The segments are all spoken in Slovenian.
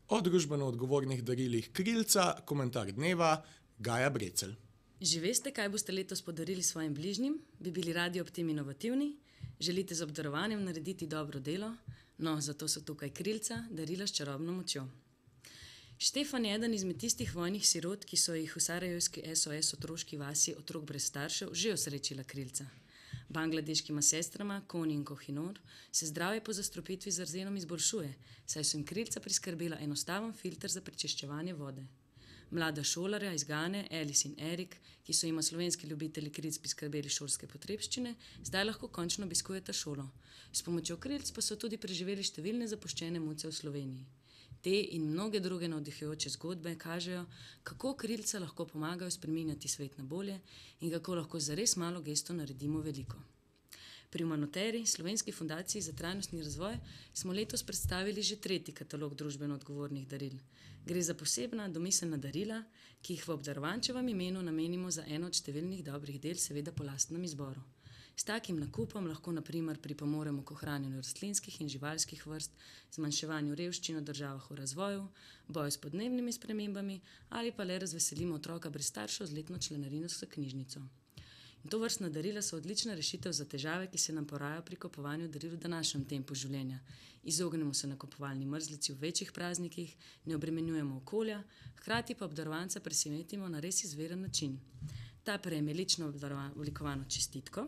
O družbeno odgovornih darilih Krilca, komentar dneva, Gaja Brecelj. Že veste, kaj boste letos podarili svojim bližnjim? Bi bili radi ob tem inovativni? Želite z obdarovanjem narediti dobro delo? No, zato so tukaj Krilca, darila s čarobno močjo. Štefan je eden izmed tistih vojnih sirot, ki so jih v sarajevski SOS otroški vasi otrok brez staršev že osrečila Krilca. Bangladeškima sestrama, Koni in Kohinor, se zdravje po zastrupitvi z arzenom izboljšuje, saj so jim Krilca priskrbela enostaven filter za prečiščevanje vode. Mlada šolarja iz Gane, Alice in Erik, ki so jima slovenski ljubitelji krilc priskrbeli šolske potrebščine, zdaj lahko končno obiskujeta šolo. S pomočjo krilc pa so tudi preživeli številne zapuščene muce v Sloveniji. Te in mnoge druge navdihujoče zgodbe kažejo, kako krilca lahko pomagajo spreminjati svet na bolje in kako lahko za res malo gesto naredimo veliko. Pri Umanoteri, Slovenski fundaciji za trajnostni razvoj, smo letos predstavili že 3. katalog družbeno odgovornih daril. Gre za posebna, domiselna darila, ki jih v obdarovančevem imenu namenimo za eno od številnih dobrih del, seveda po lastnem izboru. S takim nakupom lahko na primer pripomoremo k ohranjanju rastlinskih in živalskih vrst, zmanjševanju revščine v državah v razvoju, boju s podnebnimi spremembami ali pa le razveselimo otroka brez staršev z letno članarino za knjižnico. In to vrstna darila so odlična rešitev za težave, ki se nam porajajo pri kupovanju daril v današnjem tempu življenja. Izognemo se nakupovalni mrzlici v večjih praznikih, ne obremenjujemo okolja, hkrati pa obdarovanca presenetimo na res izveren način. Ta prejme lično oblikovano čestitko,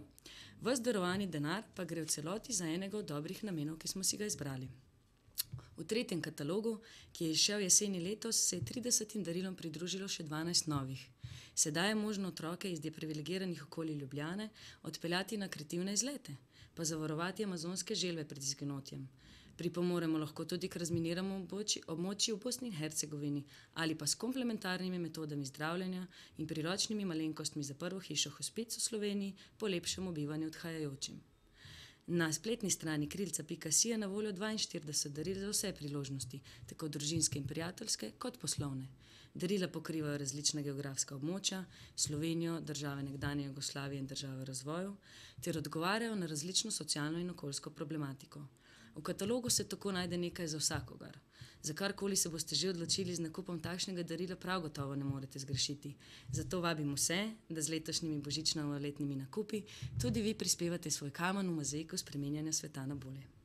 ves darovani denar pa gre v celoti za enega od dobrih namenov, ki smo si ga izbrali. V 3. katalogu, ki je izšel jeseni letos, se je 30 darilom pridružilo še 12 novih. Sedaj je možno otroke iz deprivilegiranih okolij Ljubljane odpeljati na kreativne izlete, pa zavarovati amazonske želve pred izginotjem. Pripomoremo lahko tudi k razminiranemu območju v Bosni in Hercegovini ali pa s komplementarnimi metodami zdravljenja in priročnimi malenkostmi za prvo hišo hospic v Sloveniji po lepšem bivanju odhajajočim. Na spletni strani krilca.si je na voljo 42 daril za vse priložnosti, tako družinske in prijateljske kot poslovne. Darila pokrivajo različna geografska območja, Slovenijo, države nekdanje Jugoslavije in države v razvoju, ter odgovarjajo na različno socialno in okoljsko problematiko. V katalogu se tako najde nekaj za vsakogar. Za karkoli se boste že odločili z nakupom takšnega darila, prav gotovo ne morete zgrešiti. Zato vabim vse, da z letošnjimi božično-novoletnimi nakupi tudi vi prispevate svoj kamen v mozaiku spreminjanja sveta na bolje.